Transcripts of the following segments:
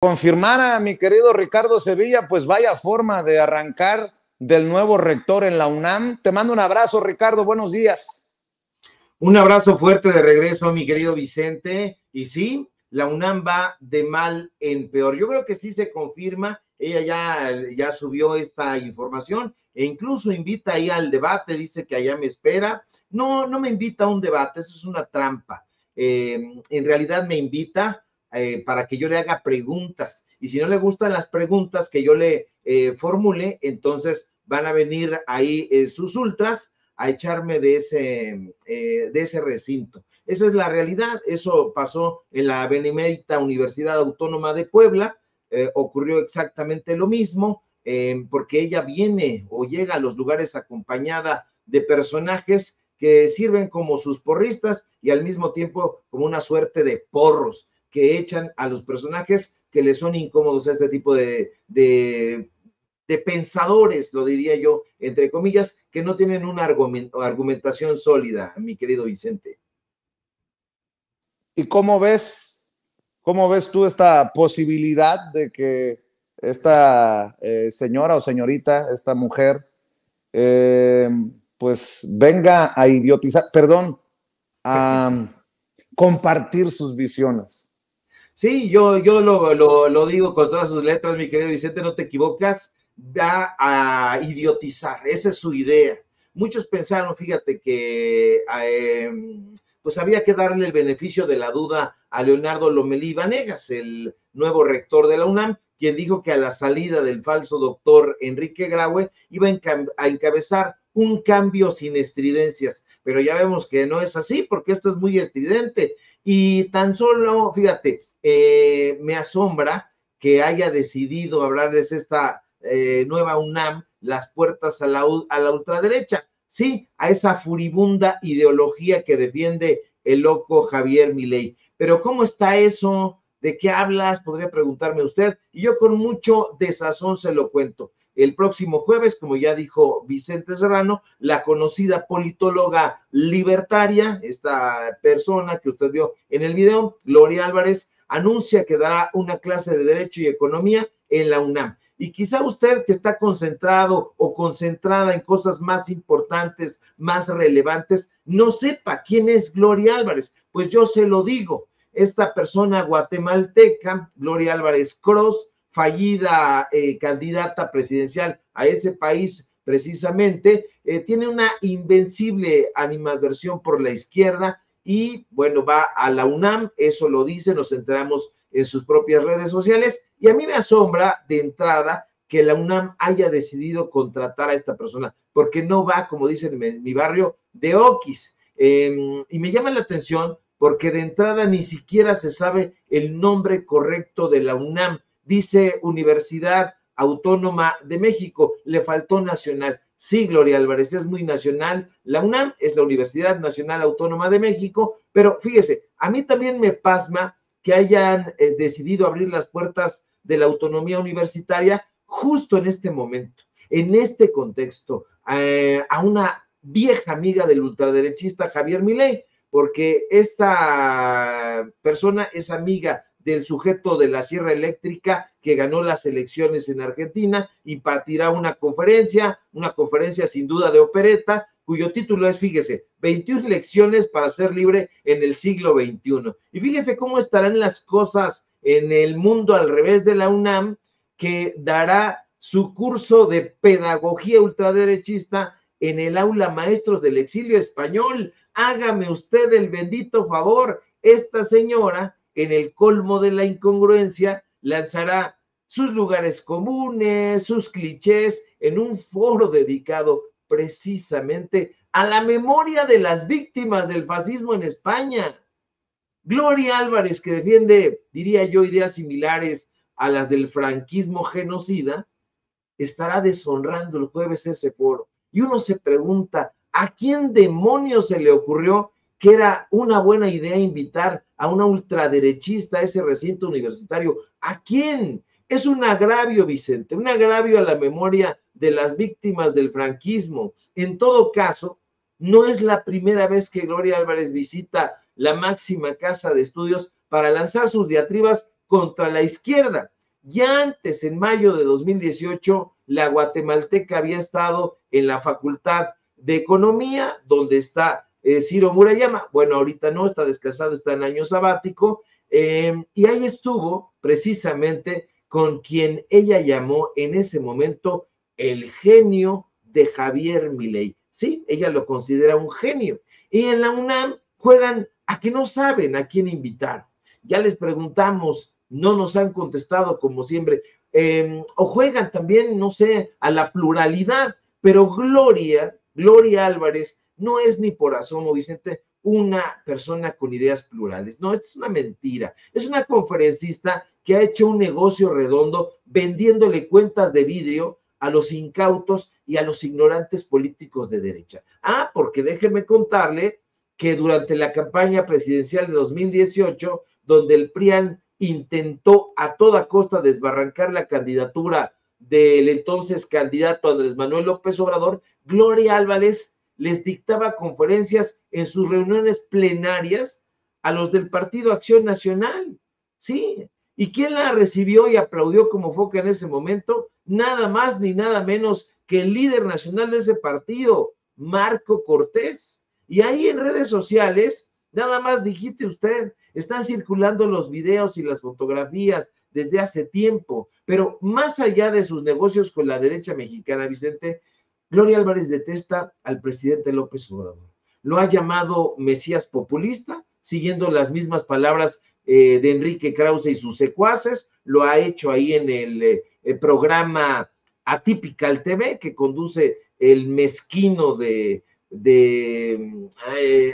Confirmara mi querido Ricardo Sevilla, pues vaya forma de arrancar del nuevo rector en la UNAM. Te mando un abrazo, Ricardo, buenos días. Un abrazo fuerte de regreso, mi querido Vicente. Y sí, la UNAM va de mal en peor. Yo creo que sí se confirma. Ella ya subió esta información e incluso invita ahí al debate. Dice que allá me espera. No, no me invita a un debate. Eso es una trampa. En realidad me invita para que yo le haga preguntas. Y si no le gustan las preguntas que yo le formule, entonces van a venir ahí sus ultras a echarme de ese recinto. Esa es la realidad. Eso pasó en la Benemérita Universidad Autónoma de Puebla. Ocurrió exactamente lo mismo, porque ella viene o llega a los lugares acompañada de personajes que sirven como sus porristas y al mismo tiempo como una suerte de porros que echan a los personajes que les son incómodos a este tipo de pensadores, lo diría yo, entre comillas, que no tienen una argumentación sólida, mi querido Vicente. ¿Y cómo ves tú esta posibilidad de que esta señora o señorita, esta mujer, eh, pues venga a idiotizar, perdón, a compartir sus visiones? Sí, yo lo digo con todas sus letras, mi querido Vicente, no te equivocas, va a idiotizar, esa es su idea. Muchos pensaron, fíjate, que pues había que darle el beneficio de la duda a Leonardo Lomelí Vanegas, el nuevo rector de la UNAM, quien dijo que a la salida del falso doctor Enrique Graue iba a encabezar un cambio sin estridencias, pero ya vemos que no es así, porque esto es muy estridente. Y tan solo, fíjate, me asombra que haya decidido hablarles esta nueva UNAM las puertas a la ultraderecha, sí, a esa furibunda ideología que defiende el loco Javier Milei. Pero ¿cómo está eso? ¿De qué hablas? Podría preguntarme usted, y yo con mucho desazón se lo cuento. El próximo jueves, como ya dijo Vicente Serrano, la conocida politóloga libertaria, esta persona que usted vio en el video, Gloria Álvarez, anuncia que dará una clase de Derecho y Economía en la UNAM. Y quizá usted que está concentrado o concentrada en cosas más importantes, más relevantes, no sepa quién es Gloria Álvarez. Pues yo se lo digo. Esta persona guatemalteca, Gloria Álvarez Cross, fallida candidata presidencial a ese país precisamente, tiene una invencible animadversión por la izquierda y bueno, va a la UNAM, eso lo dice, nos enteramos en sus propias redes sociales, y a mí me asombra de entrada que la UNAM haya decidido contratar a esta persona, porque no va, como dicen en mi barrio, de oquis. Y me llama la atención porque de entrada ni siquiera se sabe el nombre correcto de la UNAM. Dice Universidad Autónoma de México, le faltó nacional. Sí, Gloria Álvarez, es muy nacional. La UNAM es la Universidad Nacional Autónoma de México, pero fíjese, a mí también me pasma que hayan decidido abrir las puertas de la autonomía universitaria justo en este momento, en este contexto, a una vieja amiga del ultraderechista Javier Milei, porque esta persona es amiga del sujeto de la sierra eléctrica que ganó las elecciones en Argentina, impartirá una conferencia sin duda de opereta, cuyo título es, fíjese, 21 lecciones para ser libre en el siglo XXI. Y fíjese cómo estarán las cosas en el mundo al revés de la UNAM, que dará su curso de pedagogía ultraderechista en el aula maestros del exilio español. Hágame usted el bendito favor, esta señora, en el colmo de la incongruencia, lanzará sus lugares comunes, sus clichés, en un foro dedicado precisamente a la memoria de las víctimas del fascismo en España. Gloria Álvarez, que defiende, diría yo, ideas similares a las del franquismo genocida, estará deshonrando el jueves ese foro. Y uno se pregunta, ¿a quién demonios se le ocurrió que era una buena idea invitar a una ultraderechista a ese recinto universitario? ¿A quién? Es un agravio, Vicente, un agravio a la memoria de las víctimas del franquismo. En todo caso, no es la primera vez que Gloria Álvarez visita la máxima casa de estudios para lanzar sus diatribas contra la izquierda. Ya antes, en mayo de 2018, la guatemalteca había estado en la Facultad de Economía, donde está Ciro Murayama. Bueno, ahorita no, está descansado, está en año sabático, y ahí estuvo precisamente con quien ella llamó en ese momento el genio de Javier Milei. Sí, ella lo considera un genio. Y en la UNAM juegan a que no saben a quién invitar. Ya les preguntamos, no nos han contestado como siempre, o juegan también, no sé, a la pluralidad, pero Gloria Álvarez no es ni por asomo, Vicente, una persona con ideas plurales. No, es una mentira. Es una conferencista que ha hecho un negocio redondo vendiéndole cuentas de vidrio a los incautos y a los ignorantes políticos de derecha. Ah, porque déjeme contarle que durante la campaña presidencial de 2018, donde el PRIAN intentó a toda costa desbarrancar la candidatura del entonces candidato Andrés Manuel López Obrador, Gloria Álvarez les dictaba conferencias en sus reuniones plenarias a los del Partido Acción Nacional. Sí. ¿Y quién la recibió y aplaudió como foca en ese momento? Nada más ni nada menos que el líder nacional de ese partido, Marco Cortés. Y ahí en redes sociales, nada más digite usted, están circulando los videos y las fotografías desde hace tiempo, pero más allá de sus negocios con la derecha mexicana, Vicente, Gloria Álvarez detesta al presidente López Obrador. Lo ha llamado Mesías populista, siguiendo las mismas palabras de Enrique Krause y sus secuaces. Lo ha hecho ahí en el programa Atypical TV, que conduce el mezquino de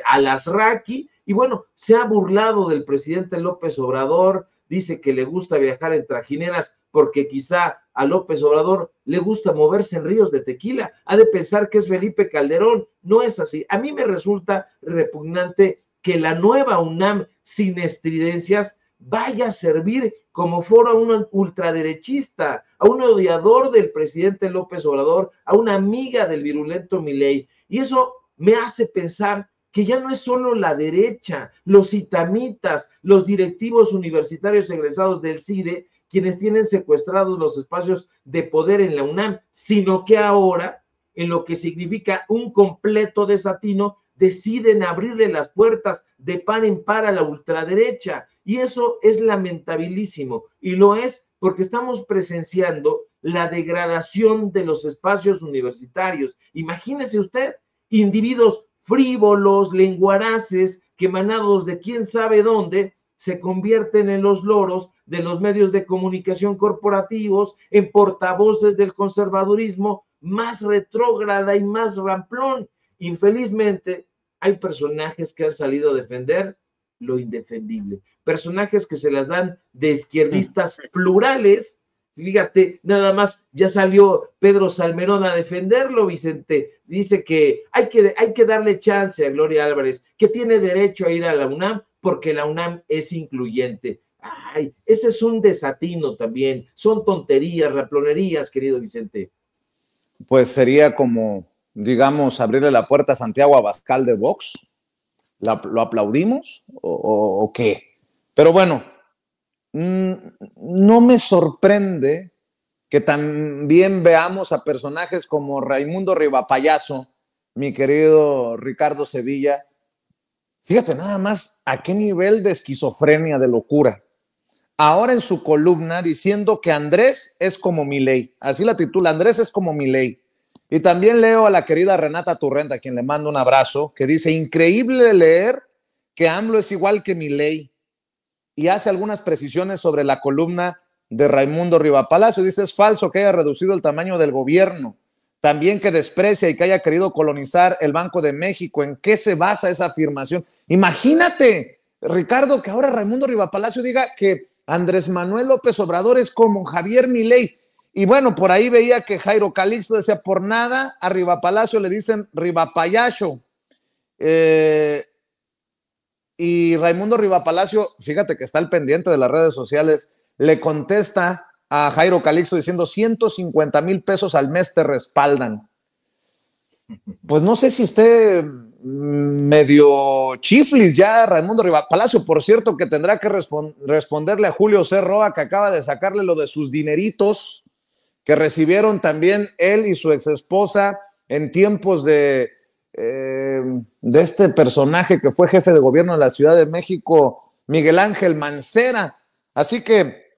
Alasraqui, y bueno, se ha burlado del presidente López Obrador, dice que le gusta viajar en trajineras porque quizá a López Obrador le gusta moverse en ríos de tequila, ha de pensar que es Felipe Calderón, no es así. A mí me resulta repugnante que la nueva UNAM sin estridencias vaya a servir como foro a un ultraderechista, a un odiador del presidente López Obrador, a una amiga del virulento Milei. Y eso me hace pensar que ya no es solo la derecha, los itamitas, los directivos universitarios egresados del CIDE, quienes tienen secuestrados los espacios de poder en la UNAM, sino que ahora, en lo que significa un completo desatino, deciden abrirle las puertas de par en par a la ultraderecha. Y eso es lamentabilísimo. Y lo es porque estamos presenciando la degradación de los espacios universitarios. Imagínese usted, individuos frívolos, lenguaraces, que emanados de quién sabe dónde, se convierten en los loros de los medios de comunicación corporativos, en portavoces del conservadurismo más retrógrada y más ramplón. Infelizmente, hay personajes que han salido a defender lo indefendible, personajes que se las dan de izquierdistas plurales. Fíjate, nada más ya salió Pedro Salmerón a defenderlo, Vicente. Dice que hay que darle chance a Gloria Álvarez, que tiene derecho a ir a la UNAM porque la UNAM es incluyente. Ay, ese es un desatino también. Son tonterías, raplonerías, querido Vicente. Pues sería como, digamos, abrirle la puerta a Santiago Abascal de Vox. ¿Lo aplaudimos o qué? Pero bueno, no me sorprende que también veamos a personajes como Raimundo Rivapayaso, mi querido Ricardo Sevilla. Fíjate nada más a qué nivel de esquizofrenia, de locura. Ahora en su columna diciendo que Andrés es como Milei, así la titula, Andrés es como Milei. Y también leo a la querida Renata Turrent, a quien le mando un abrazo, que dice, increíble leer que AMLO es igual que Milei, y hace algunas precisiones sobre la columna de Raimundo Rivapalacio. Dice, es falso que haya reducido el tamaño del gobierno, también que desprecia y que haya querido colonizar el Banco de México. ¿En qué se basa esa afirmación? Imagínate, Ricardo, que ahora Raimundo Rivapalacio diga que Andrés Manuel López Obrador es como Javier Milei. Y bueno, por ahí veía que Jairo Calixto decía, por nada a Rivapalacio le dicen Rivapayacho. Y Raimundo Rivapalacio, fíjate que está al pendiente de las redes sociales, le contesta a Jairo Calixto diciendo 150,000 pesos al mes te respaldan. Pues no sé si esté medio chiflis ya Raimundo Rivapalacio, por cierto, que tendrá que responderle a Julio C. Roa, que acaba de sacarle lo de sus dineritos que recibieron también él y su exesposa en tiempos de este personaje que fue jefe de gobierno de la Ciudad de México, Miguel Ángel Mancera. Así que,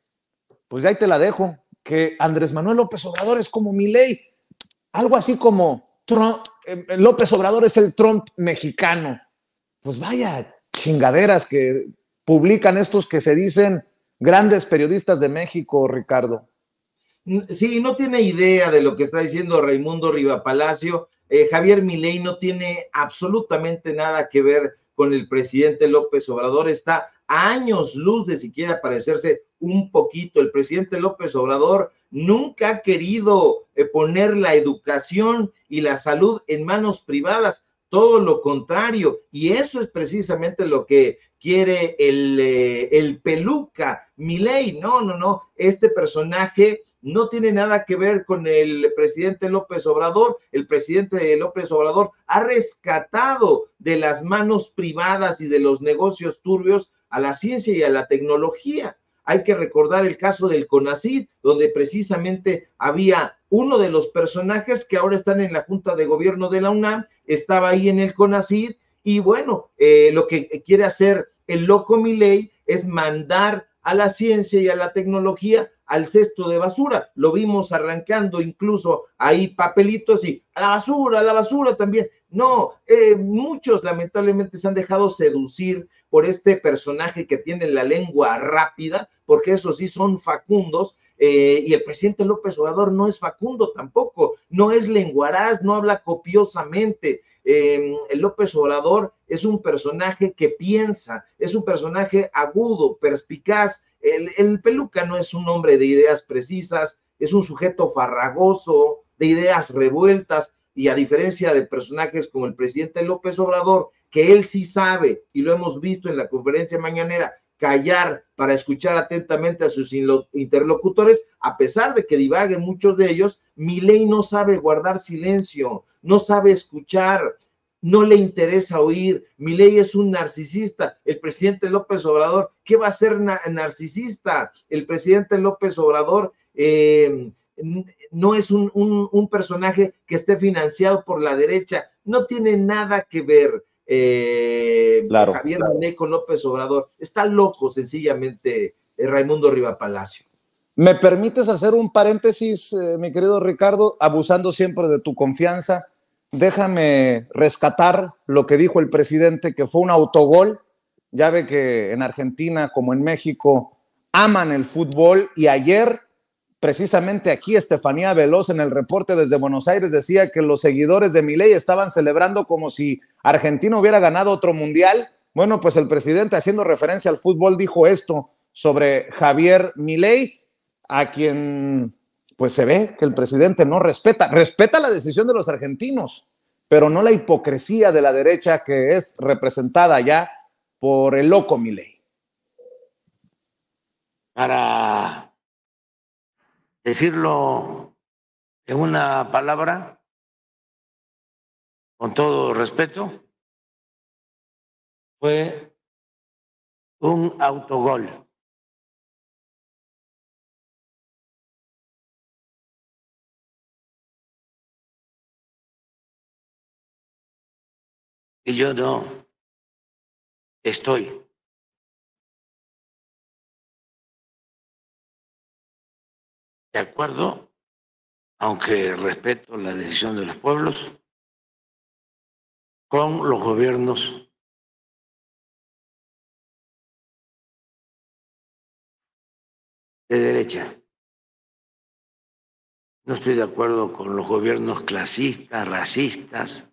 pues ahí te la dejo, que Andrés Manuel López Obrador es como Milei, algo así como Trump, López Obrador es el Trump mexicano. Pues vaya chingaderas que publican estos que se dicen grandes periodistas de México, Ricardo. Sí, no tiene idea de lo que está diciendo Raimundo Rivapalacio. Javier Milei no tiene absolutamente nada que ver con el presidente López Obrador, está a años luz de siquiera parecerse un poquito. El presidente López Obrador nunca ha querido poner la educación y la salud en manos privadas, todo lo contrario, y eso es precisamente lo que quiere el peluca Milei. No, este personaje no tiene nada que ver con el presidente López Obrador. El presidente López Obrador ha rescatado de las manos privadas y de los negocios turbios a la ciencia y a la tecnología. Hay que recordar el caso del CONACYT, donde precisamente había uno de los personajes que ahora están en la Junta de Gobierno de la UNAM, estaba ahí en el CONACYT, y bueno, lo que quiere hacer el loco Milei es mandar a la ciencia y a la tecnología al cesto de basura. Lo vimos arrancando incluso ahí papelitos y a la basura también. No, muchos lamentablemente se han dejado seducir por este personaje que tiene la lengua rápida, porque esos sí son facundos, y el presidente López Obrador no es facundo tampoco, no es lenguaraz, no habla copiosamente. El López Obrador es un personaje que piensa, es un personaje agudo, perspicaz. El peluca no es un hombre de ideas precisas, es un sujeto farragoso, de ideas revueltas, y a diferencia de personajes como el presidente López Obrador, que él sí sabe, y lo hemos visto en la conferencia mañanera, callar para escuchar atentamente a sus interlocutores, a pesar de que divaguen muchos de ellos. Milei no sabe guardar silencio, no sabe escuchar, no le interesa oír. Milei es un narcisista. El presidente López Obrador, ¿qué va a ser narcisista? El presidente López Obrador no es un personaje que esté financiado por la derecha, no tiene nada que ver Claro. Javier Milei con López Obrador. Está loco sencillamente Raimundo Rivapalacio. ¿Me permites hacer un paréntesis, mi querido Ricardo, abusando siempre de tu confianza? Déjame rescatar lo que dijo el presidente, que fue un autogol. Ya ve que en Argentina, como en México, aman el fútbol, y ayer, precisamente aquí, Estefanía Veloz en el reporte desde Buenos Aires decía que los seguidores de Milei estaban celebrando como si Argentina hubiera ganado otro mundial. Bueno, pues el presidente, haciendo referencia al fútbol, dijo esto sobre Javier Milei, a quien pues se ve que el presidente no respeta la decisión de los argentinos, pero no la hipocresía de la derecha que es representada ya por el loco Milei. Para decirlo en una palabra, con todo respeto, fue un autogol. Y yo no estoy de acuerdo, aunque respeto la decisión de los pueblos, con los gobiernos de derecha. No estoy de acuerdo con los gobiernos clasistas, racistas.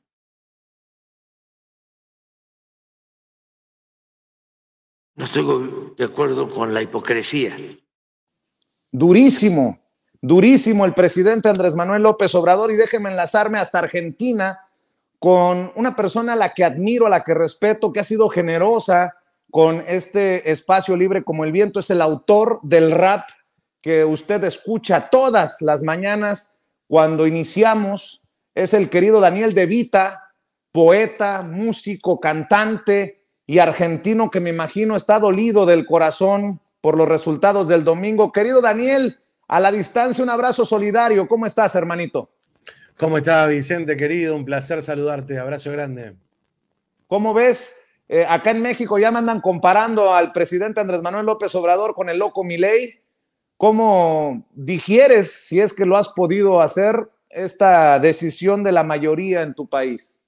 No estoy de acuerdo con la hipocresía. Durísimo, durísimo el presidente Andrés Manuel López Obrador, y déjeme enlazarme hasta Argentina con una persona a la que admiro, a la que respeto, que ha sido generosa con este espacio libre como el viento. Es el autor del rap que usted escucha todas las mañanas cuando iniciamos. Es el querido Daniel De Vita, poeta, músico, cantante y argentino que me imagino está dolido del corazón por los resultados del domingo. Querido Daniel, a la distancia un abrazo solidario. ¿Cómo estás, hermanito? ¿Cómo estás, Vicente, querido? Un placer saludarte. Abrazo grande. ¿Cómo ves? Acá en México ya me andan comparando al presidente Andrés Manuel López Obrador con el loco Milei. ¿Cómo digieres, si es que lo has podido hacer, esta decisión de la mayoría en tu país?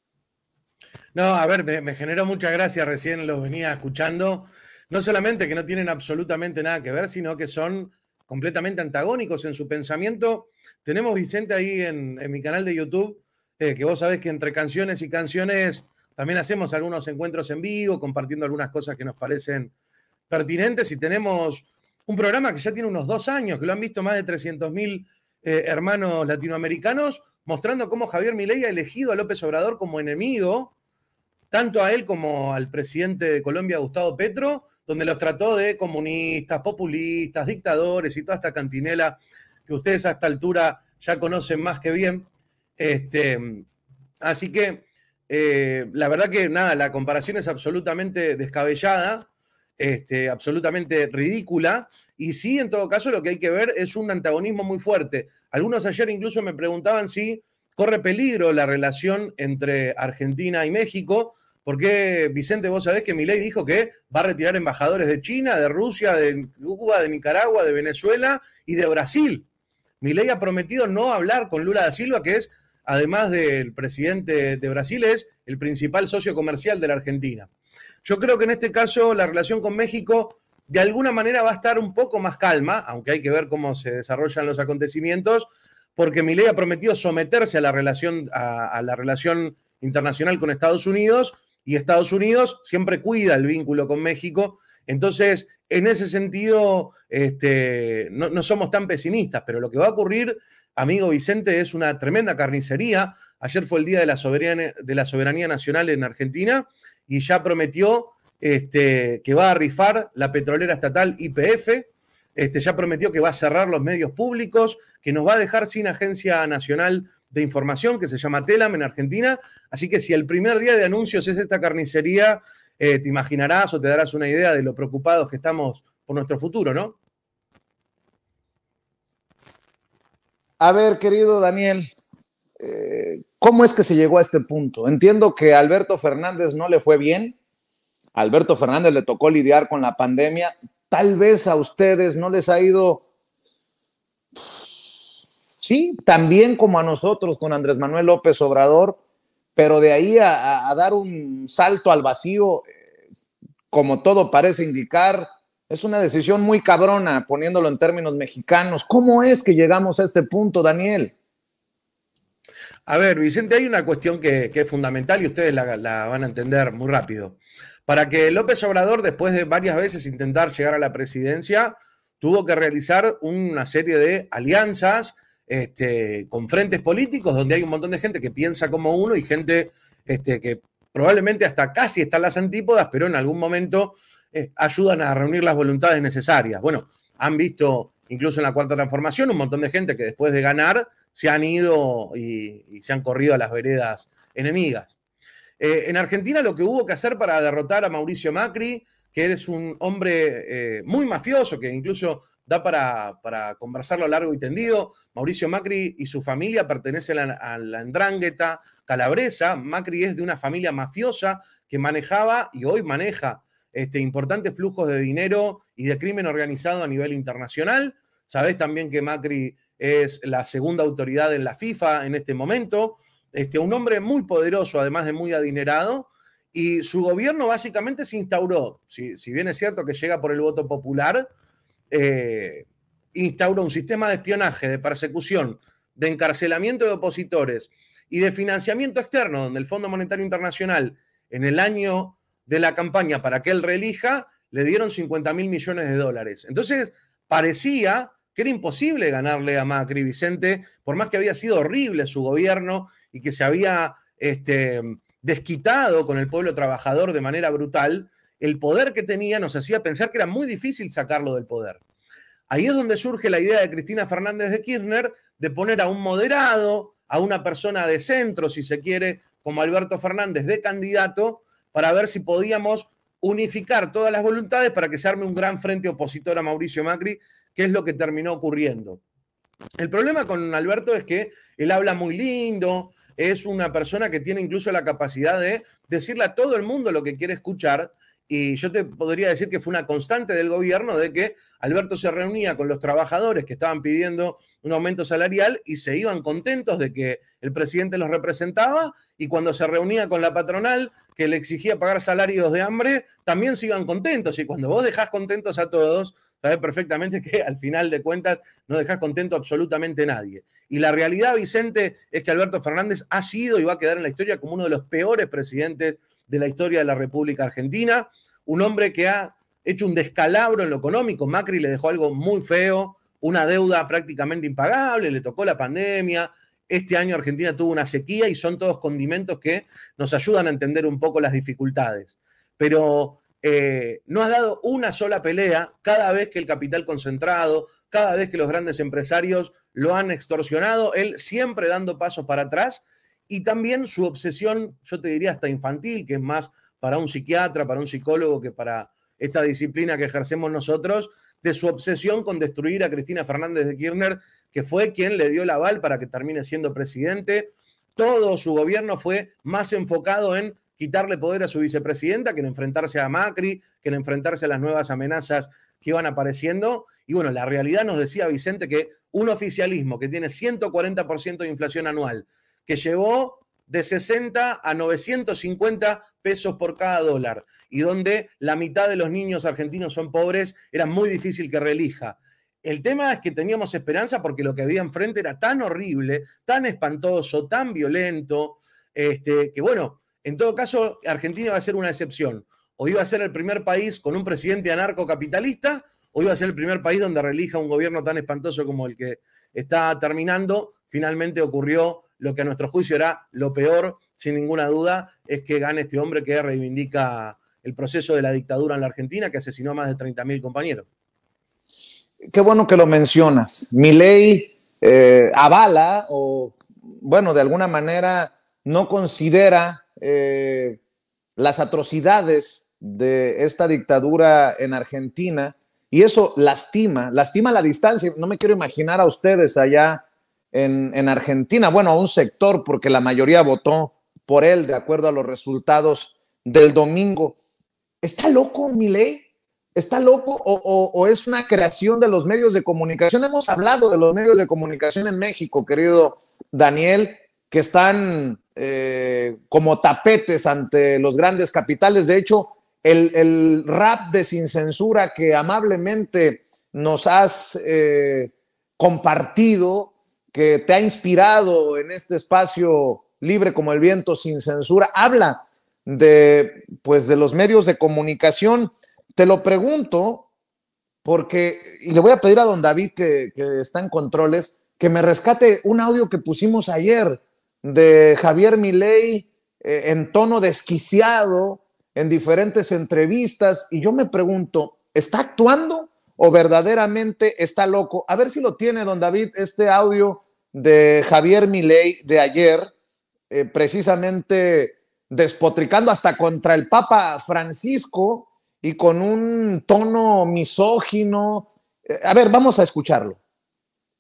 No, a ver, me generó mucha gracia, recién los venía escuchando. No solamente que no tienen absolutamente nada que ver, sino que son completamente antagónicos en su pensamiento. Tenemos, Vicente, ahí en mi canal de YouTube, que vos sabés que entre canciones y canciones también hacemos algunos encuentros en vivo, compartiendo algunas cosas que nos parecen pertinentes, y tenemos un programa que ya tiene unos 2 años, que lo han visto más de 300.000 hermanos latinoamericanos, mostrando cómo Javier Milei ha elegido a López Obrador como enemigo, tanto a él como al presidente de Colombia, Gustavo Petro, donde los trató de comunistas, populistas, dictadores y toda esta cantinela que ustedes a esta altura ya conocen más que bien. Así que la verdad que nada, la comparación es absolutamente descabellada, absolutamente ridícula, y sí, en todo caso, lo que hay que ver es un antagonismo muy fuerte. Algunos ayer incluso me preguntaban si corre peligro la relación entre Argentina y México, porque, Vicente, vos sabés que Milei dijo que va a retirar embajadores de China, de Rusia, de Cuba, de Nicaragua, de Venezuela y de Brasil. Milei ha prometido no hablar con Lula da Silva, que es, además del presidente de Brasil, es el principal socio comercial de la Argentina. Yo creo que en este caso la relación con México de alguna manera va a estar un poco más calma, aunque hay que ver cómo se desarrollan los acontecimientos, porque Milei ha prometido someterse a la relación internacional con Estados Unidos, y Estados Unidos siempre cuida el vínculo con México. Entonces, en ese sentido, no somos tan pesimistas, pero lo que va a ocurrir, amigo Vicente, es una tremenda carnicería. Ayer fue el Día de la Soberanía Nacional en Argentina, y ya prometió que va a rifar la petrolera estatal YPF, ya prometió que va a cerrar los medios públicos, que nos va a dejar sin agencia nacional de información, que se llama TELAM en Argentina. Así que si el primer día de anuncios es esta carnicería, te imaginarás o te darás una idea de lo preocupados que estamos por nuestro futuro, ¿no? A ver, querido Daniel, ¿cómo es que se llegó a este punto? Entiendo que a Alberto Fernández no le fue bien. A Alberto Fernández le tocó lidiar con la pandemia. Tal vez a ustedes no les ha ido, sí, también como a nosotros con Andrés Manuel López Obrador, pero de ahí a dar un salto al vacío, como todo parece indicar, es una decisión muy cabrona, poniéndolo en términos mexicanos. ¿Cómo es que llegamos a este punto, Daniel? A ver, Vicente, hay una cuestión que es fundamental y ustedes la van a entender muy rápido. Para que López Obrador, después de varias veces intentar llegar a la presidencia, tuvo que realizar una serie de alianzas con frentes políticos donde hay un montón de gente que piensa como uno y gente que probablemente hasta casi están las antípodas, pero en algún momento ayudan a reunir las voluntades necesarias. Bueno, han visto incluso en la Cuarta Transformación un montón de gente que después de ganar se han ido y se han corrido a las veredas enemigas. En Argentina lo que hubo que hacer para derrotar a Mauricio Macri, que es un hombre muy mafioso, que incluso da para conversarlo largo y tendido. Mauricio Macri y su familia pertenecen a la Ndrangheta calabresa. Macri es de una familia mafiosa que manejaba y hoy maneja importantes flujos de dinero y de crimen organizado a nivel internacional. Sabés también que Macri es la segunda autoridad en la FIFA en este momento. Un hombre muy poderoso, además de muy adinerado, y su gobierno básicamente se instauró, si bien es cierto que llega por el voto popular, instauró un sistema de espionaje, de persecución, de encarcelamiento de opositores y de financiamiento externo, donde el Fondo Monetario Internacional, en el año de la campaña para que él reelija, le dieron 50.000 millones de dólares. Entonces, parecía que era imposible ganarle a Macri, Vicente, por más que había sido horrible su gobierno y que se había desquitado con el pueblo trabajador de manera brutal. El poder que tenía nos hacía pensar que era muy difícil sacarlo del poder. Ahí es donde surge la idea de Cristina Fernández de Kirchner de poner a un moderado, a una persona de centro, si se quiere, como Alberto Fernández de candidato para ver si podíamos unificar todas las voluntades para que se arme un gran frente opositor a Mauricio Macri, que es lo que terminó ocurriendo. El problema con Alberto es que él habla muy lindo, es una persona que tiene incluso la capacidad de decirle a todo el mundo lo que quiere escuchar, y yo te podría decir que fue una constante del gobierno de que Alberto se reunía con los trabajadores que estaban pidiendo un aumento salarial y se iban contentos de que el presidente los representaba, y cuando se reunía con la patronal que le exigía pagar salarios de hambre, también se iban contentos. Y cuando vos dejás contentos a todos, sabés perfectamente que al final de cuentas no dejás contento absolutamente a nadie. Y la realidad, Vicente, es que Alberto Fernández ha sido y va a quedar en la historia como uno de los peores presidentes de la historia de la República Argentina, un hombre que ha hecho un descalabro en lo económico. Macri le dejó algo muy feo, una deuda prácticamente impagable, le tocó la pandemia. Este año Argentina tuvo una sequía y son todos condimentos que nos ayudan a entender un poco las dificultades. Pero no ha dado una sola pelea cada vez que el capital concentrado, cada vez que los grandes empresarios lo han extorsionado, él siempre dando pasos para atrás, y también su obsesión, yo te diría hasta infantil, que es más para un psiquiatra, para un psicólogo que para esta disciplina que ejercemos nosotros, de su obsesión con destruir a Cristina Fernández de Kirchner, que fue quien le dio el aval para que termine siendo presidente. Todo su gobierno fue más enfocado en quitarle poder a su vicepresidenta que en enfrentarse a Macri, que en enfrentarse a las nuevas amenazas que iban apareciendo. Y bueno, la realidad nos decía Vicente que un oficialismo que tiene 140% de inflación anual, que llevó de 60 a 950 pesos por cada dólar, y donde la mitad de los niños argentinos son pobres, era muy difícil que reelija. El tema es que teníamos esperanza porque lo que había enfrente era tan horrible, tan espantoso, tan violento, que bueno, en todo caso, Argentina iba a ser una excepción. O iba a ser el primer país con un presidente anarcocapitalista, o iba a ser el primer país donde reelija un gobierno tan espantoso como el que está terminando. Finalmente ocurrió lo que a nuestro juicio era lo peor, sin ninguna duda, es que gane este hombre que reivindica el proceso de la dictadura en la Argentina, que asesinó a más de 30.000 compañeros. Qué bueno que lo mencionas. Milei avala o, bueno, de alguna manera no considera las atrocidades de esta dictadura en Argentina, y eso lastima la distancia. No me quiero imaginar a ustedes allá en Argentina, bueno, a un sector, porque la mayoría votó por él de acuerdo a los resultados del domingo. ¿Está loco Milei? ¿Está loco o es una creación de los medios de comunicación? Hemos hablado de los medios de comunicación en México, querido Daniel, que están como tapetes ante los grandes capitales. De hecho, el rap de Sin Censura que amablemente nos has compartido, que te ha inspirado en este espacio libre como el viento, Sin Censura, habla de los medios de comunicación. Te lo pregunto porque, y le voy a pedir a don David, que está en controles, que me rescate un audio que pusimos ayer de Javier Milei en tono desquiciado en diferentes entrevistas, y yo me pregunto, ¿está actuando o verdaderamente está loco? A ver si lo tiene don David, este audio de Javier Milei de ayer, precisamente despotricando hasta contra el Papa Francisco y con un tono misógino. A ver, vamos a escucharlo.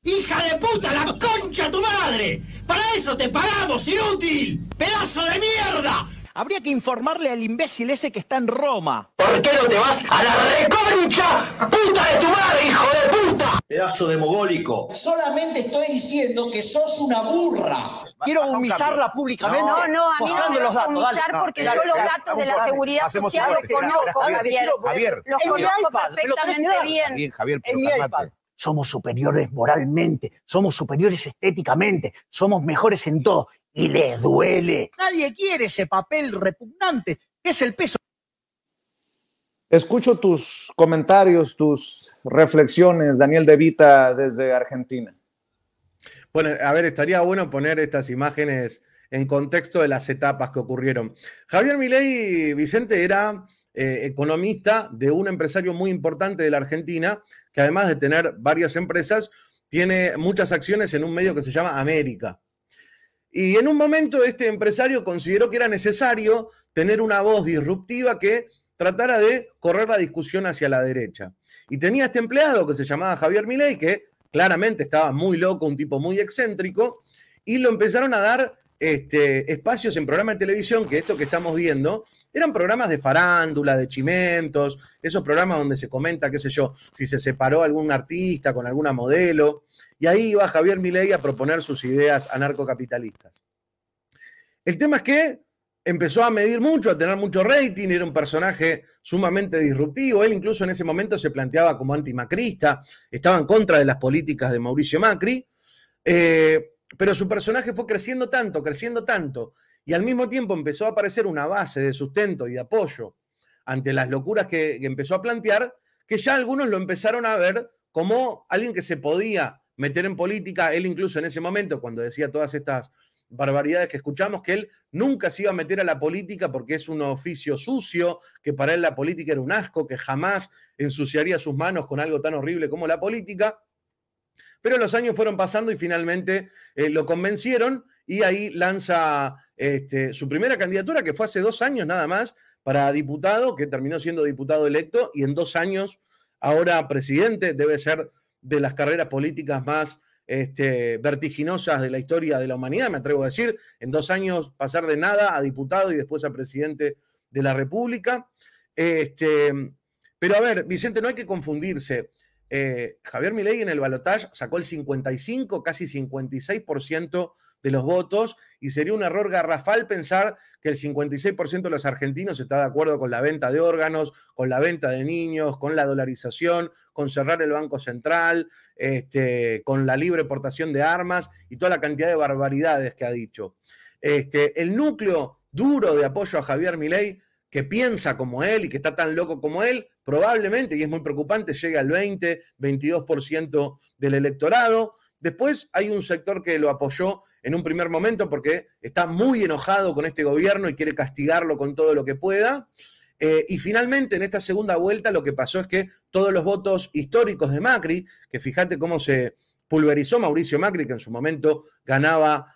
¡Hija de puta, la concha tu madre! ¡Para eso te pagamos, inútil! ¡Pedazo de mierda! Habría que informarle al imbécil ese que está en Roma. ¿Por qué no te vas a la reconcha puta de tu madre, hijo de puta? Pedazo de mogólico. Solamente estoy diciendo que sos una burra. Quiero humillarla públicamente. No, a mí no me vas a humillar porque yo los datos de la seguridad social los conozco, Javier. Los conozco perfectamente bien. Javier, en mi iPad. Somos superiores moralmente, somos superiores estéticamente, somos mejores en todo. Y les duele. Nadie quiere ese papel repugnante, que es el peso. Escucho tus comentarios, tus reflexiones, Daniel De Vita, desde Argentina. Bueno, a ver, estaría bueno poner estas imágenes en contexto de las etapas que ocurrieron. Javier Milei, Vicente, era economista de un empresario muy importante de la Argentina, que además de tener varias empresas, tiene muchas acciones en un medio que se llama América. Y en un momento este empresario consideró que era necesario tener una voz disruptiva que tratara de correr la discusión hacia la derecha. Y tenía este empleado que se llamaba Javier Milei, que claramente estaba muy loco, un tipo muy excéntrico, y lo empezaron a dar espacios en programas de televisión, que esto que estamos viendo, eran programas de farándula, de chimentos, esos programas donde se comenta, qué sé yo, si se separó algún artista con alguna modelo, y ahí iba Javier Milei a proponer sus ideas anarcocapitalistas. El tema es que empezó a medir mucho, a tener mucho rating, era un personaje sumamente disruptivo, él incluso en ese momento se planteaba como antimacrista, estaba en contra de las políticas de Mauricio Macri, pero su personaje fue creciendo tanto, y al mismo tiempo empezó a aparecer una base de sustento y de apoyo ante las locuras que empezó a plantear, que ya algunos lo empezaron a ver como alguien que se podía meter en política. Él incluso en ese momento, cuando decía todas estas barbaridades que escuchamos, que él nunca se iba a meter a la política porque es un oficio sucio, que para él la política era un asco, que jamás ensuciaría sus manos con algo tan horrible como la política. Pero los años fueron pasando y finalmente lo convencieron y ahí lanza su primera candidatura, que fue hace 2 años nada más, para diputado, que terminó siendo diputado electo, y en 2 años ahora presidente. Debe ser de las carreras políticas más vertiginosas de la historia de la humanidad, me atrevo a decir. En 2 años pasar de nada a diputado y después a presidente de la República. Pero a ver, Vicente, no hay que confundirse. Javier Milei en el balotaje sacó el 55, casi 56% de los votos, y sería un error garrafal pensar que el 56% de los argentinos está de acuerdo con la venta de órganos, con la venta de niños, con la dolarización, con cerrar el Banco Central, con la libre portación de armas y toda la cantidad de barbaridades que ha dicho. El núcleo duro de apoyo a Javier Milei, que piensa como él y que está tan loco como él, probablemente, y es muy preocupante, llegue al 20, 22% del electorado. Después hay un sector que lo apoyó en un primer momento porque está muy enojado con este gobierno y quiere castigarlo con todo lo que pueda. Y finalmente, en esta segunda vuelta, lo que pasó es que todos los votos históricos de Macri, que fíjate cómo se pulverizó Mauricio Macri, que en su momento ganaba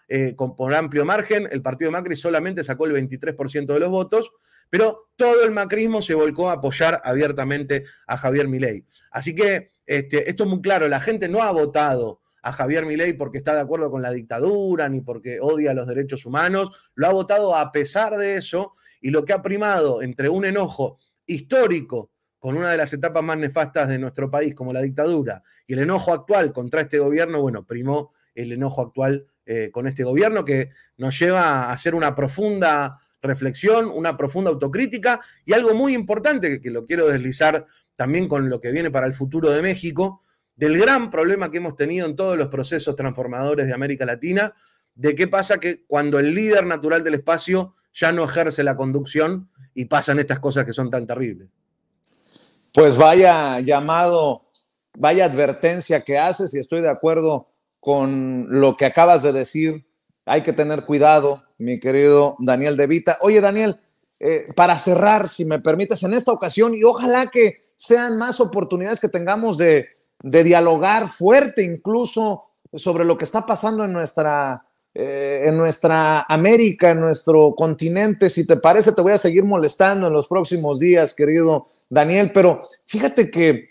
por amplio margen, el partido de Macri solamente sacó el 23% de los votos, pero todo el macrismo se volcó a apoyar abiertamente a Javier Milei. Así que esto es muy claro, la gente no ha votado a Javier Milei porque está de acuerdo con la dictadura, ni porque odia los derechos humanos, lo ha votado a pesar de eso, y lo que ha primado entre un enojo histórico con una de las etapas más nefastas de nuestro país, como la dictadura, y el enojo actual contra este gobierno, bueno, primó el enojo actual con este gobierno, que nos lleva a hacer una profunda reflexión, una profunda autocrítica, y algo muy importante, que lo quiero deslizar también con lo que viene para el futuro de México, del gran problema que hemos tenido en todos los procesos transformadores de América Latina, de qué pasa que cuando el líder natural del espacio ya no ejerce la conducción y pasan estas cosas que son tan terribles. Pues vaya llamado, vaya advertencia que haces, y estoy de acuerdo con lo que acabas de decir. Hay que tener cuidado, mi querido Daniel De Vita. Oye, Daniel, para cerrar, si me permites, en esta ocasión, y ojalá que sean más oportunidades que tengamos de dialogar fuerte incluso sobre lo que está pasando en nuestra América, en nuestro continente. Si te parece, te voy a seguir molestando en los próximos días, querido Daniel, pero fíjate que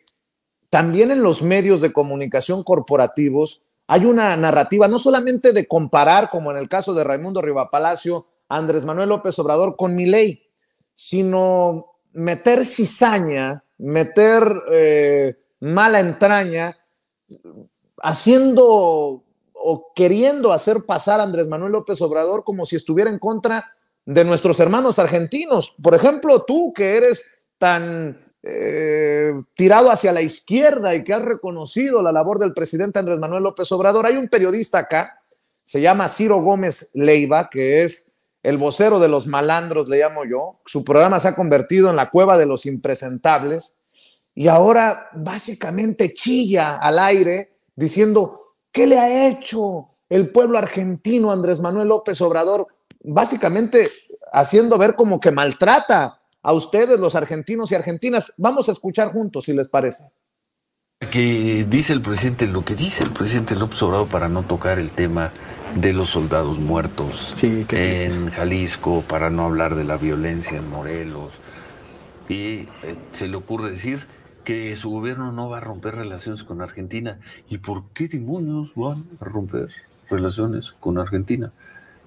también en los medios de comunicación corporativos hay una narrativa no solamente de comparar, como en el caso de Raimundo Rivapalacio, Andrés Manuel López Obrador con Milei, sino meter cizaña, meter mala entraña, haciendo o queriendo hacer pasar a Andrés Manuel López Obrador como si estuviera en contra de nuestros hermanos argentinos. Por ejemplo, tú que eres tan tirado hacia la izquierda y que has reconocido la labor del presidente Andrés Manuel López Obrador, hay un periodista acá, se llama Ciro Gómez Leiva, que es el vocero de los malandros, le llamo yo. Su programa se ha convertido en la cueva de los impresentables, y ahora básicamente chilla al aire diciendo: ¿qué le ha hecho el pueblo argentino a Andrés Manuel López Obrador? Básicamente haciendo ver como que maltrata a ustedes, los argentinos y argentinas. Vamos a escuchar juntos, si les parece. Que dice el presidente, lo que dice el presidente López Obrador para no tocar el tema de los soldados muertos en Jalisco, para no hablar de la violencia en Morelos. Y se le ocurre decir que su gobierno no va a romper relaciones con Argentina. ¿Y por qué demonios van a romper relaciones con Argentina?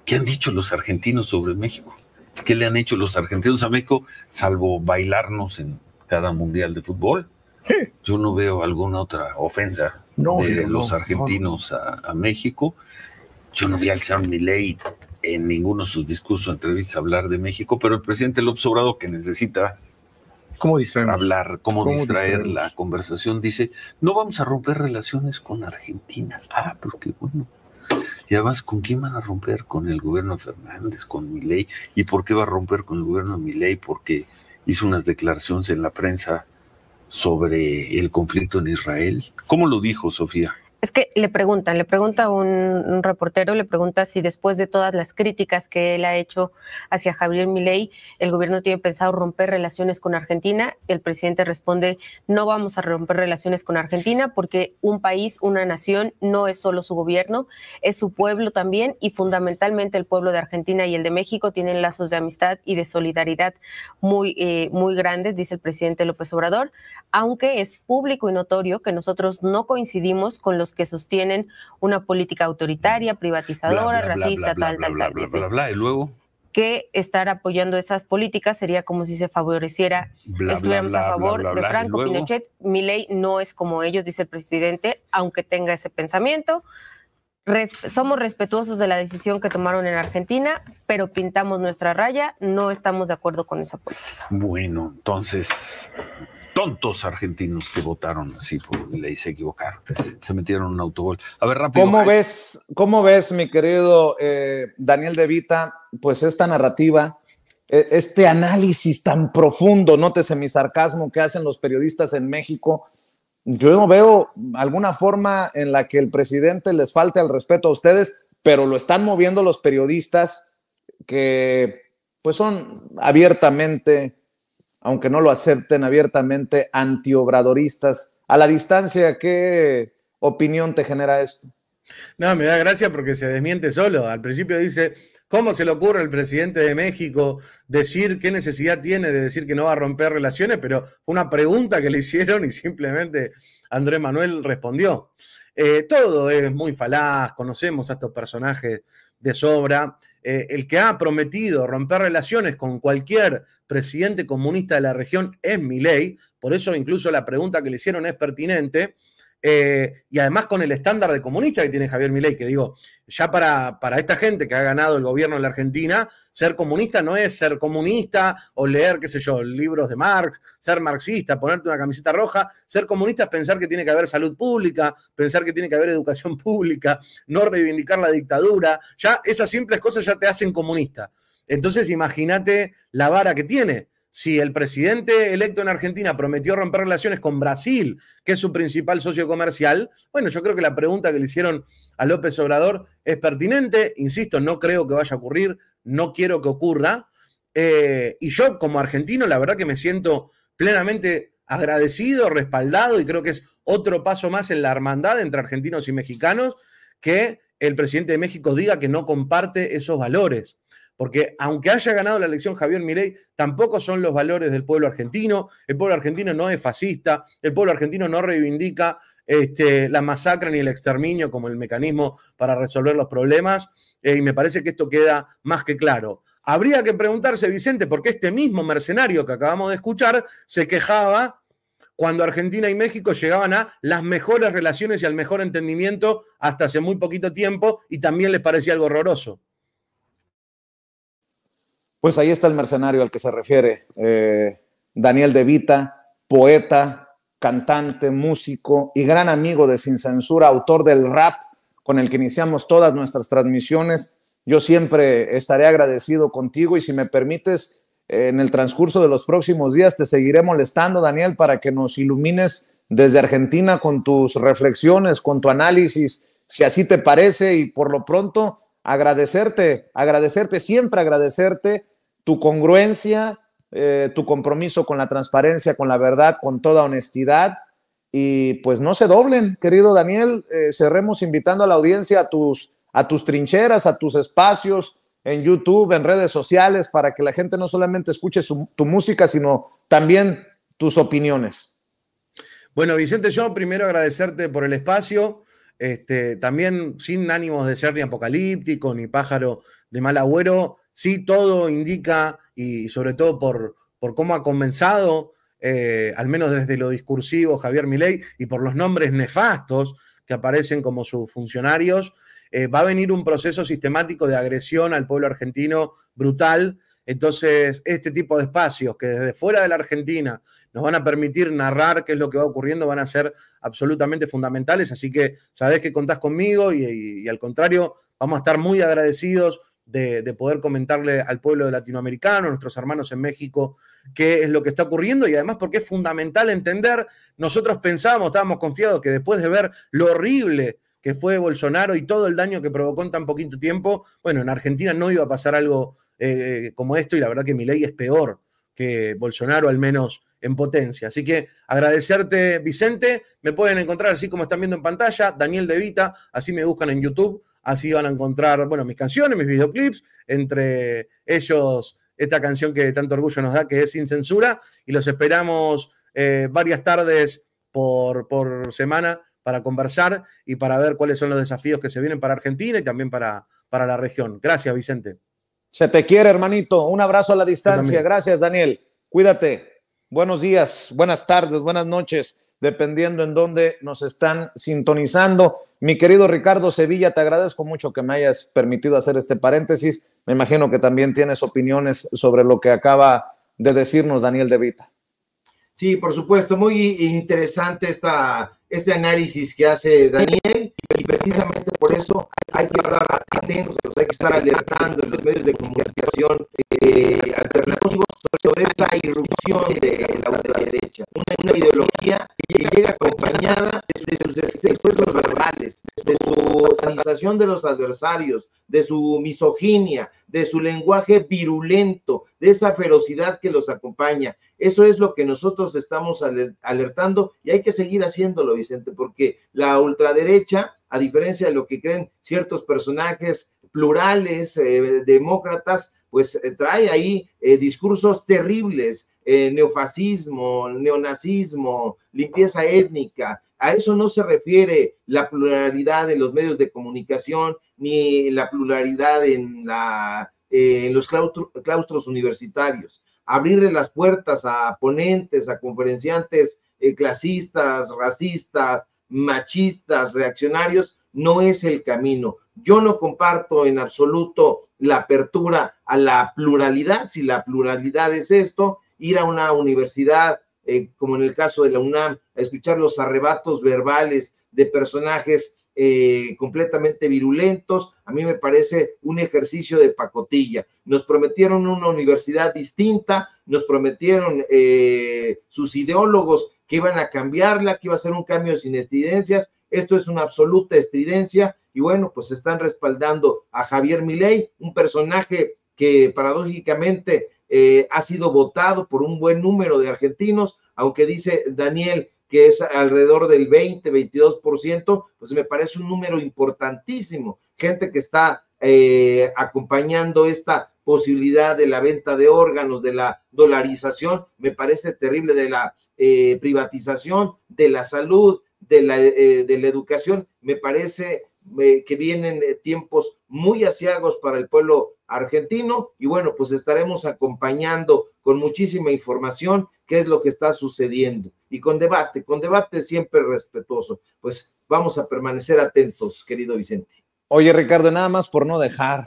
¿Qué han dicho los argentinos sobre México? ¿Qué le han hecho los argentinos a México, salvo bailarnos en cada mundial de fútbol? Yo no veo alguna otra ofensa de los argentinos a México. Yo no vi al señor Milei en ninguno de sus discursos o entrevistas hablar de México, pero el presidente López Obrador, que necesita hablar, cómo distraer la conversación, dice, no vamos a romper relaciones con Argentina. Ah, pero qué bueno. Y además, ¿con quién van a romper? Con el gobierno de Fernández, con Milei. ¿Y por qué va a romper con el gobierno de Milei? Porque hizo unas declaraciones en la prensa sobre el conflicto en Israel. ¿Cómo lo dijo, Sofía? Es que le pregunta un reportero, le pregunta si después de todas las críticas que él ha hecho hacia Javier Milei, el gobierno tiene pensado romper relaciones con Argentina. El presidente responde, no vamos a romper relaciones con Argentina porque un país, una nación, no es solo su gobierno, es su pueblo también, y fundamentalmente el pueblo de Argentina y el de México tienen lazos de amistad y de solidaridad muy grandes, dice el presidente López Obrador, aunque es público y notorio que nosotros no coincidimos con los que sostienen una política autoritaria, privatizadora, racista, tal. Y luego que estar apoyando esas políticas sería como si se favoreciera, estuviéramos a favor de Franco, Pinochet. Milei no es como ellos, dice el presidente, aunque tenga ese pensamiento. Somos respetuosos de la decisión que tomaron en Argentina, pero pintamos nuestra raya, no estamos de acuerdo con esa política. Bueno, entonces, tontos argentinos que votaron así por Milei, se equivocaron, se metieron en un autogol. A ver, rápido. ¿Cómo ves, mi querido Daniel De Vita, pues esta narrativa, este análisis tan profundo, nótese mi sarcasmo, que hacen los periodistas en México? Yo no veo alguna forma en la que el presidente les falte al respeto a ustedes, pero lo están moviendo los periodistas que pues son abiertamente, aunque no lo acepten, abiertamente antiobradoristas. A la distancia, ¿qué opinión te genera esto? No, me da gracia porque se desmiente solo. Al principio dice, ¿cómo se le ocurre al presidente de México decir qué necesidad tiene de decir que no va a romper relaciones? Pero fue una pregunta que le hicieron y simplemente Andrés Manuel respondió. Todo es muy falaz, conocemos a estos personajes de sobra. El que ha prometido romper relaciones con cualquier presidente comunista de la región es Milei, por eso incluso la pregunta que le hicieron es pertinente, y además con el estándar de comunista que tiene Javier Milei, que digo, ya para esta gente que ha ganado el gobierno en la Argentina, ser comunista no es ser comunista o leer, qué sé yo, libros de Marx, ser marxista, ponerte una camiseta roja. Ser comunista es pensar que tiene que haber salud pública, pensar que tiene que haber educación pública, no reivindicar la dictadura. Ya esas simples cosas ya te hacen comunista. Entonces imagínate la vara que tiene. Si el presidente electo en Argentina prometió romper relaciones con Brasil, que es su principal socio comercial, bueno, yo creo que la pregunta que le hicieron a López Obrador es pertinente. Insisto, no creo que vaya a ocurrir, no quiero que ocurra. Y yo, como argentino, la verdad que me siento plenamente agradecido, respaldado, y creo que es otro paso más en la hermandad entre argentinos y mexicanos que el presidente de México diga que no comparte esos valores. Porque aunque haya ganado la elección Javier Milei, tampoco son los valores del pueblo argentino. El pueblo argentino no es fascista, el pueblo argentino no reivindica la masacre ni el exterminio como el mecanismo para resolver los problemas, y me parece que esto queda más que claro. Habría que preguntarse, Vicente, por qué este mismo mercenario que acabamos de escuchar se quejaba cuando Argentina y México llegaban a las mejores relaciones y al mejor entendimiento hasta hace muy poquito tiempo, y también les parecía algo horroroso. Pues ahí está el mercenario al que se refiere Daniel De Vita, poeta, cantante, músico y gran amigo de Sin Censura, autor del rap con el que iniciamos todas nuestras transmisiones. Yo siempre estaré agradecido contigo, y si me permites, en el transcurso de los próximos días te seguiré molestando, Daniel, para que nos ilumines desde Argentina con tus reflexiones, con tu análisis, si así te parece. Y por lo pronto agradecerte, siempre agradecerte tu congruencia, tu compromiso con la transparencia, con la verdad, con toda honestidad, y pues no se doblen, querido Daniel. Cerremos invitando a la audiencia a tus trincheras, a tus espacios en YouTube, en redes sociales, para que la gente no solamente escuche tu música, sino también tus opiniones. Bueno, Vicente, yo primero agradecerte por el espacio, también sin ánimos de ser ni apocalíptico, ni pájaro de mal agüero. Sí, todo indica, y sobre todo por cómo ha comenzado, al menos desde lo discursivo, Javier Milei, y por los nombres nefastos que aparecen como sus funcionarios, va a venir un proceso sistemático de agresión al pueblo argentino brutal. Entonces, este tipo de espacios que desde fuera de la Argentina nos van a permitir narrar qué es lo que va ocurriendo van a ser absolutamente fundamentales. Así que sabés que contás conmigo y al contrario, vamos a estar muy agradecidos de poder comentarle al pueblo latinoamericano, a nuestros hermanos en México, qué es lo que está ocurriendo, y además porque es fundamental entender. Nosotros pensábamos, estábamos confiados que después de ver lo horrible que fue Bolsonaro y todo el daño que provocó en tan poquito tiempo, bueno, en Argentina no iba a pasar algo como esto, y la verdad que Milei es peor que Bolsonaro, al menos en potencia. Así que agradecerte, Vicente. Me pueden encontrar, así como están viendo en pantalla, Daniel De Vita, así me buscan en YouTube, así van a encontrar, bueno, mis canciones, mis videoclips, entre ellos esta canción que tanto orgullo nos da, que es Sin Censura, y los esperamos varias tardes por semana para conversar y para ver cuáles son los desafíos que se vienen para Argentina y también para la región. Gracias, Vicente. Se te quiere, hermanito. Un abrazo a la distancia. Gracias, Daniel. Cuídate. Buenos días, buenas tardes, buenas noches, dependiendo en dónde nos están sintonizando. Mi querido Ricardo Sevilla, te agradezco mucho que me hayas permitido hacer este paréntesis. Me imagino que también tienes opiniones sobre lo que acaba de decirnos Daniel De Vita. Sí, por supuesto, muy interesante este análisis que hace Daniel, y precisamente por eso hay que estar atentos, hay que estar alertando en los medios de comunicación alternativos sobre esta irrupción de la ultraderecha, una ideología que llega acompañada de sus excesos verbales, de su satanización de los adversarios, de su misoginia, de su lenguaje virulento, de esa ferocidad que los acompaña. Eso es lo que nosotros estamos alertando, y hay que seguir haciéndolo, Vicente, porque la ultraderecha, a diferencia de lo que creen ciertos personajes plurales, demócratas, pues trae ahí discursos terribles, neofascismo, neonazismo, limpieza étnica. A eso no se refiere la pluralidad de los medios de comunicación, ni la pluralidad en los claustros universitarios. Abrirle las puertas a ponentes, a conferenciantes clasistas, racistas, machistas, reaccionarios, no es el camino. Yo no comparto en absoluto la apertura a la pluralidad. Si la pluralidad es esto, ir a una universidad, como en el caso de la UNAM, a escuchar los arrebatos verbales de personajes completamente virulentos, a mí me parece un ejercicio de pacotilla. Nos prometieron una universidad distinta, nos prometieron sus ideólogos que iban a cambiarla, que iba a ser un cambio sin estridencias. Esto es una absoluta estridencia, y bueno, pues están respaldando a Javier Milei, un personaje que paradójicamente ha sido votado por un buen número de argentinos, aunque dice Daniel que es alrededor del 20-22%, pues me parece un número importantísimo. Gente que está acompañando esta posibilidad de la venta de órganos, de la dolarización, me parece terrible, de la privatización, de la salud, de la educación. Me parece que vienen tiempos muy aciagos para el pueblo argentino, y bueno, pues estaremos acompañando con muchísima información qué es lo que está sucediendo, y con debate siempre respetuoso. Pues vamos a permanecer atentos, querido Vicente. Oye, Ricardo, nada más por no dejar,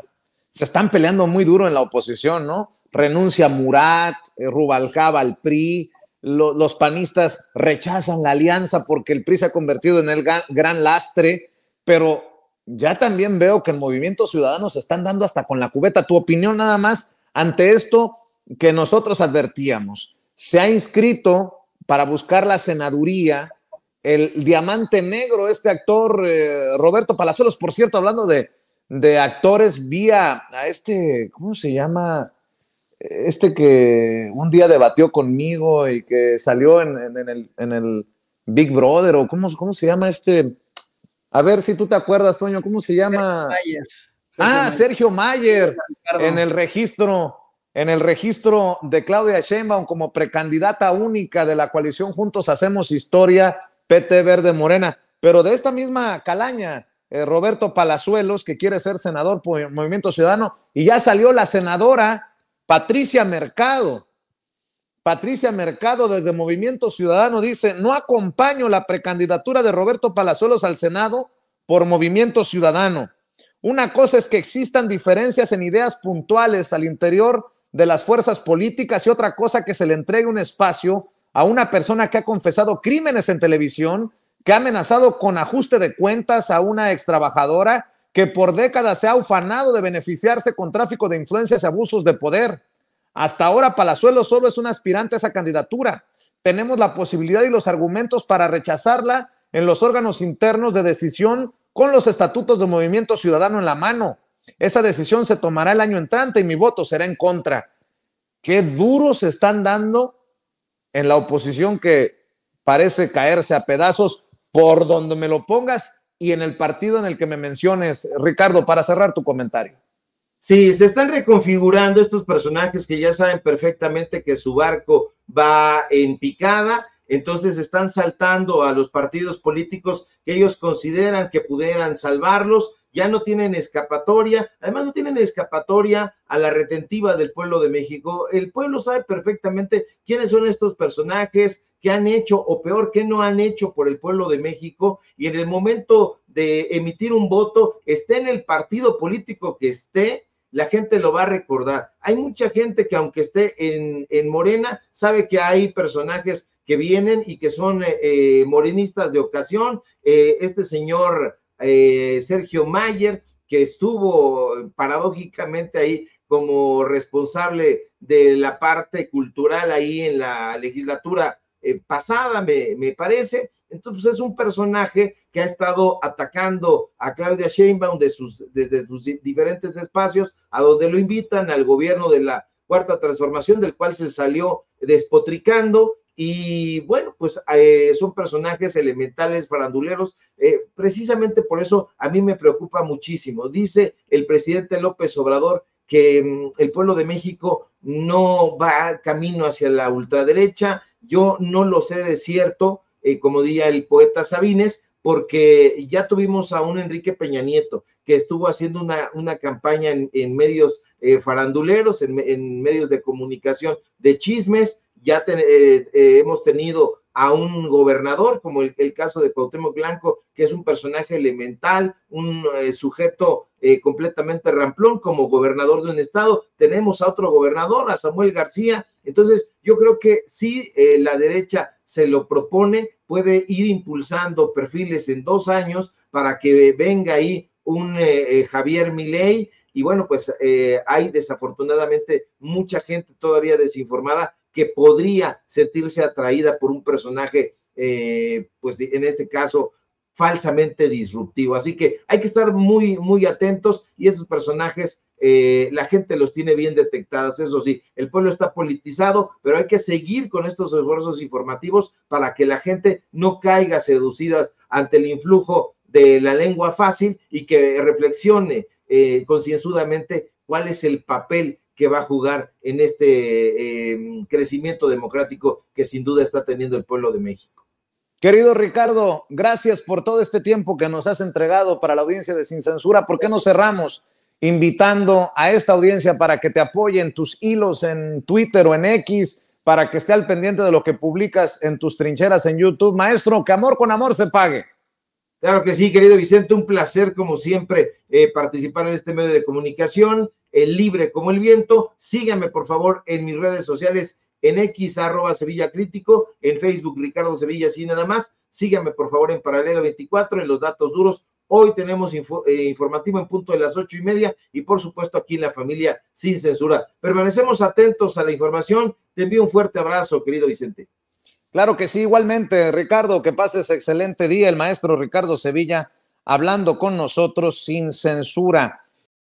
se están peleando muy duro en la oposición, ¿no? Renuncia Murat, Rubalcaba al PRI, los panistas rechazan la alianza porque el PRI se ha convertido en el gran lastre, pero ya también veo que el Movimiento Ciudadano se están dando hasta con la cubeta. Tu opinión nada más ante esto que nosotros advertíamos. Se ha inscrito para buscar la senaduría el diamante negro, este actor Roberto Palazuelos. Por cierto, hablando de actores, vía a este, ¿cómo se llama? Este que un día debatió conmigo y que salió en Big Brother, o ¿cómo se llama este? A ver si tú te acuerdas, Toño, ¿cómo se llama? Sergio Mayer, en el registro de Claudia Sheinbaum como precandidata única de la coalición Juntos Hacemos Historia, PT Verde Morena, pero de esta misma calaña, Roberto Palazuelos, que quiere ser senador por Movimiento Ciudadano, y ya salió la senadora Patricia Mercado. Patricia Mercado desde Movimiento Ciudadano dice: no acompaño la precandidatura de Roberto Palazuelos al Senado por Movimiento Ciudadano. Una cosa es que existan diferencias en ideas puntuales al interior de las fuerzas políticas y otra cosa que se le entregue un espacio a una persona que ha confesado crímenes en televisión, que ha amenazado con ajuste de cuentas a una extrabajadora, que por décadas se ha ufanado de beneficiarse con tráfico de influencias y abusos de poder. Hasta ahora Palazuelos solo es un aspirante a esa candidatura. Tenemos la posibilidad y los argumentos para rechazarla en los órganos internos de decisión con los estatutos de Movimiento Ciudadano en la mano. Esa decisión se tomará el año entrante y mi voto será en contra. Qué duros se están dando en la oposición, que parece caerse a pedazos por donde me lo pongas y en el partido en el que me menciones, Ricardo, para cerrar tu comentario. Sí, se están reconfigurando estos personajes que ya saben perfectamente que su barco va en picada, entonces están saltando a los partidos políticos que ellos consideran que pudieran salvarlos, ya no tienen escapatoria, además no tienen escapatoria a la retentiva del pueblo de México. El pueblo sabe perfectamente quiénes son estos personajes, qué han hecho o peor, qué no han hecho por el pueblo de México, y en el momento de emitir un voto, esté en el partido político que esté, la gente lo va a recordar. Hay mucha gente que aunque esté en Morena, sabe que hay personajes que vienen y que son morenistas de ocasión. Este señor Sergio Mayer, que estuvo paradójicamente ahí como responsable de la parte cultural ahí en la legislatura pasada, me parece. Entonces es un personaje que ha estado atacando a Claudia Sheinbaum desde sus diferentes espacios, a donde lo invitan, al gobierno de la Cuarta Transformación, del cual se salió despotricando. Y bueno, pues son personajes elementales, faranduleros. Precisamente por eso a mí me preocupa muchísimo. Dice el presidente López Obrador que el pueblo de México no va camino hacia la ultraderecha. Yo no lo sé de cierto, como diría el poeta Sabines, porque ya tuvimos a un Enrique Peña Nieto que estuvo haciendo una campaña en medios faranduleros, en medios de comunicación de chismes. Ya hemos tenido a un gobernador, como el caso de Cuauhtémoc Blanco, que es un personaje elemental, un sujeto completamente ramplón como gobernador de un estado. Tenemos a otro gobernador, a Samuel García. Entonces, yo creo que si la derecha se lo propone, puede ir impulsando perfiles en 2 años para que venga ahí un Javier Milei. Y bueno, pues hay desafortunadamente mucha gente todavía desinformada que podría sentirse atraída por un personaje, pues en este caso, falsamente disruptivo. Así que hay que estar muy, muy atentos, y esos personajes, la gente los tiene bien detectados. Eso sí, el pueblo está politizado, pero hay que seguir con estos esfuerzos informativos para que la gente no caiga seducida ante el influjo de la lengua fácil y que reflexione concienzudamente cuál es el papel que va a jugar en este crecimiento democrático que sin duda está teniendo el pueblo de México. Querido Ricardo, gracias por todo este tiempo que nos has entregado para la audiencia de Sin Censura. ¿Por qué no cerramos invitando a esta audiencia para que te apoye en tus hilos en Twitter o en X, para que esté al pendiente de lo que publicas en tus trincheras en YouTube? Maestro, que amor con amor se pague. Claro que sí, querido Vicente, un placer como siempre participar en este medio de comunicación, libre como el viento. Síganme por favor en mis redes sociales, en X, @SevillaCrítico, en Facebook, Ricardo Sevilla, así nada más. Síganme por favor en Paralelo 24, en Los Datos Duros. Hoy tenemos informativo en punto de las 8:30, y por supuesto aquí en La Familia Sin Censura. Permanecemos atentos a la información. Te envío un fuerte abrazo, querido Vicente. Claro que sí, igualmente, Ricardo, que pases excelente día. El maestro Ricardo Sevilla hablando con nosotros sin censura.